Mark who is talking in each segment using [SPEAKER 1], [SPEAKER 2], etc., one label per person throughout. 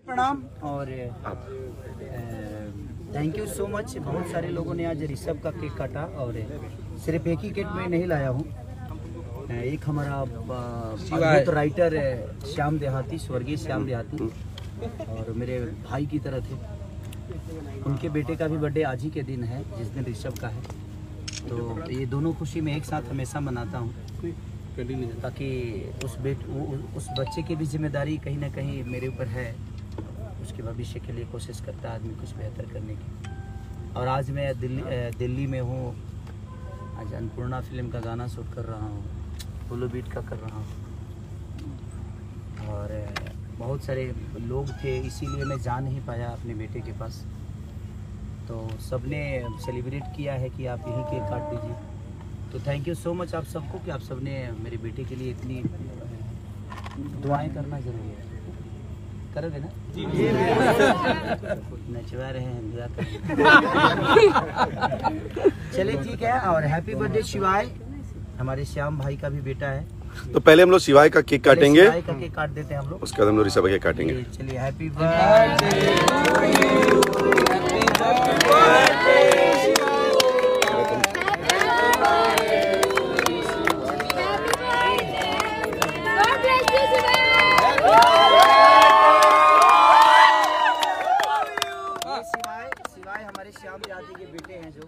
[SPEAKER 1] प्रणाम और thank you so much. बहुत सारे लोगों ने आज ऋषभ का केक काटा और सिर्फ एक ही केक मैं नहीं लाया हूँ। एक हमारा अद्भुत राइटर श्याम देहाती, स्वर्गीय श्याम देहाती, और मेरे भाई की तरह थे। उनके बेटे का भी बर्थडे आज ही के दिन है, जिस दिन ऋषभ का है। तो ये दोनों खुशी मैं एक साथ हमेशा मनाता हूँ, ताकि उस बच्चे की भी जिम्मेदारी कहीं ना कहीं मेरे ऊपर है। उसके भविष्य के लिए कोशिश करता है आदमी कुछ बेहतर करने की। और आज मैं दिल्ली में हूँ। आज अन्नपूर्णा फिल्म का गाना शूट कर रहा हूँ, पोलो बीट का कर रहा हूँ, और बहुत सारे लोग थे, इसीलिए मैं जा नहीं पाया अपने बेटे के पास। तो सबने सेलिब्रेट किया है कि आप यहीं केक काट दीजिए। तो थैंक यू सो मच आप सबको कि आप सबने मेरे बेटे के लिए इतनी दुआएं करना जरूरी है। करोगे ना? नचवा रहे हैं, दुआ चलिए ठीक है। और हैप्पी बर्थडे शिवाय, हमारे श्याम भाई का भी बेटा है।
[SPEAKER 2] तो पहले हम लोग शिवाय का केक काटेंगे,
[SPEAKER 1] शिवाय का केक काट देते हैं हम लोग,
[SPEAKER 2] उसके बाद हम लोग ऋषभ का केक काटेंगे।
[SPEAKER 1] चलिए हैप्पी बर्थडे। शिवाय हमारे श्याम देहाती के बेटे हैं, जो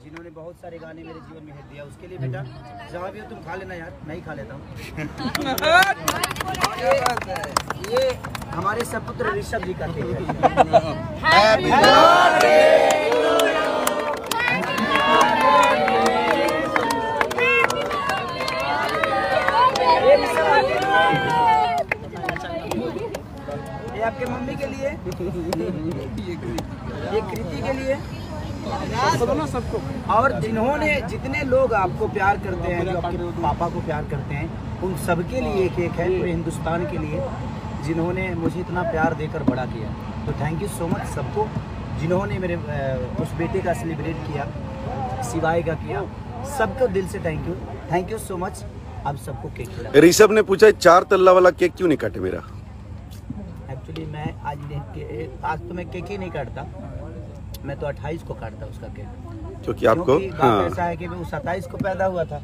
[SPEAKER 1] जिन्होंने बहुत सारे गाने मेरे जीवन में हिट दिया। उसके लिए बेटा जहाँ भी हो तुम खा लेना यार, नहीं खा लेता हूँ। ये हमारे सपुत्र ऋषभ जी का केक ये आपके मम्मी के लिए, ये कृति के लिए, सबको। और जितने लोग आपको प्यार करते हैं, जो आपके पापा को प्यार करते हैं, उन सबके लिए केक है, पूरे हिंदुस्तान के लिए, जिन्होंने मुझे इतना प्यार देकर बड़ा किया। तो थैंक यू सो मच सबको, जिन्होंने मेरे उस बेटे का सेलिब्रेट किया, शिवाय का किया। सबको दिल से थैंक यू सो मच। आप सबको केक खिला।
[SPEAKER 2] ऋषभ ने पूछा 4 तल्ला वाला केक क्यों नहीं काटे मेरा?
[SPEAKER 1] एक्चुअली मैं आज तो मैं केक ही नहीं काटता, मैं तो 28 को काटता उसका केक,
[SPEAKER 2] क्योंकि आपको
[SPEAKER 1] बात ऐसा है कि मैं 27 को पैदा हुआ था,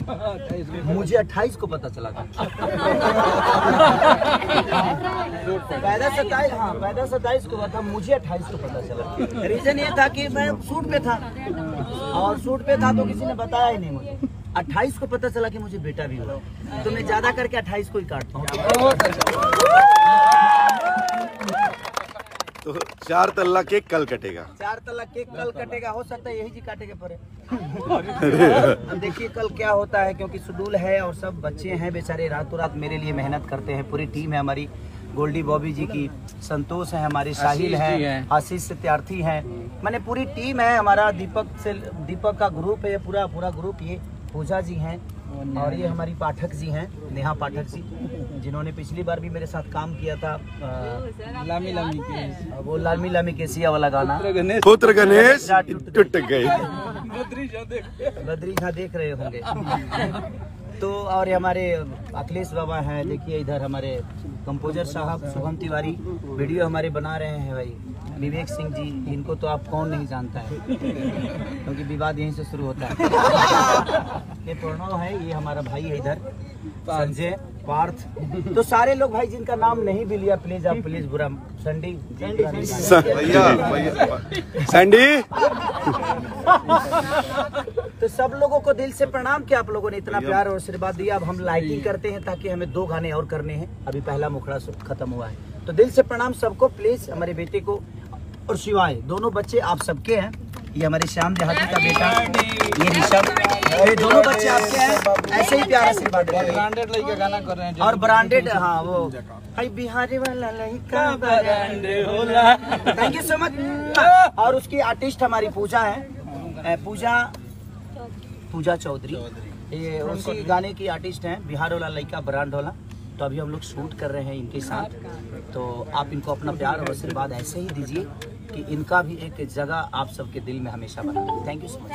[SPEAKER 1] मुझे 28 को पता चला था। पैदा 27 को हुआ था, मुझे 28 को पता चला। रीजन ये था कि मैं शूट पे था, और शूट पे था तो किसी ने बताया ही नहीं मुझे। 28 को पता चला कि मुझे बेटा भी हुआ, तो मैं ज्यादा करके 28 को ही काटता हूँ।
[SPEAKER 2] तो 4 तल्ला केक कल कटेगा।
[SPEAKER 1] 4 तल्ला केक कल कटेगा, हो सकता है यही जी काटे के पड़े। अब देखिए कल क्या होता है, क्योंकि शेड्यूल है और सब बच्चे हैं बेचारे, रातों रात मेरे लिए मेहनत करते हैं। पूरी टीम है हमारी, गोल्डी बॉबी जी की, संतोष है हमारी, साहिल है, आशीष सत्यार्थी है, मैंने पूरी टीम है। हमारा दीपक का ग्रुप है, पूरा ग्रुप। ये पूजा जी हैं, और ये हमारी पाठक जी हैं, नेहा पाठक जी, जिन्होंने पिछली बार भी मेरे साथ काम किया था। वो लामी लामी केसिया वाला गाना,
[SPEAKER 2] पुत्र गणेश टूट गए,
[SPEAKER 1] बद्री झा देख रहे होंगे। तो और हमारे अखिलेश बाबा हैं, देखिए इधर हमारे कंपोजर साहब शुभम तिवारी, वीडियो हमारे बना रहे हैं भाई विवेक सिंह जी। इनको तो आप कौन नहीं जानता है, क्योंकि विवाद यहीं से शुरू होता है। ये प्रणव है, ये हमारा भाई है इधर, संजय, पार्थ। तो सारे लोग भाई जिनका नाम नहीं भी लिया, प्लीज आप बुरा। सैंडी तो सब लोगों को दिल से प्रणाम कि आप लोगों ने इतना प्यार और आशीर्वाद दिया। अब हम लाइटिंग करते हैं, ताकि हमें 2 गाने और करने हैं, अभी पहला मुखड़ा खत्म हुआ है। तो दिल से प्रणाम सबको, प्लीज हमारे बेटे को और शिवाय, दोनों बच्चे आप सबके हैं। ये हमारे श्याम देहाती का बेटा, ये ऋषभ, ये दोनों बच्चे आपके हैं। ऐसे ही प्यार आशीर्वाद ब्रांडेड लड़का गाना कर रहे हैं, और ब्रांडेड, हाँ वो बिहारी वाला लड़का ब्रांडेड होला। Thank you so much. और उसकी आर्टिस्ट हमारी पूजा है, पूजा चौधरी, ये उसी गाने की आर्टिस्ट हैं, बिहार वाला लड़का ब्रांड वाला। तो अभी हम लोग शूट कर रहे हैं इनके साथ, तो आप इनको अपना प्यार और आशीर्वाद ऐसे ही दीजिए कि इनका भी एक जगह आप सबके दिल में हमेशा बना। Thank you so much.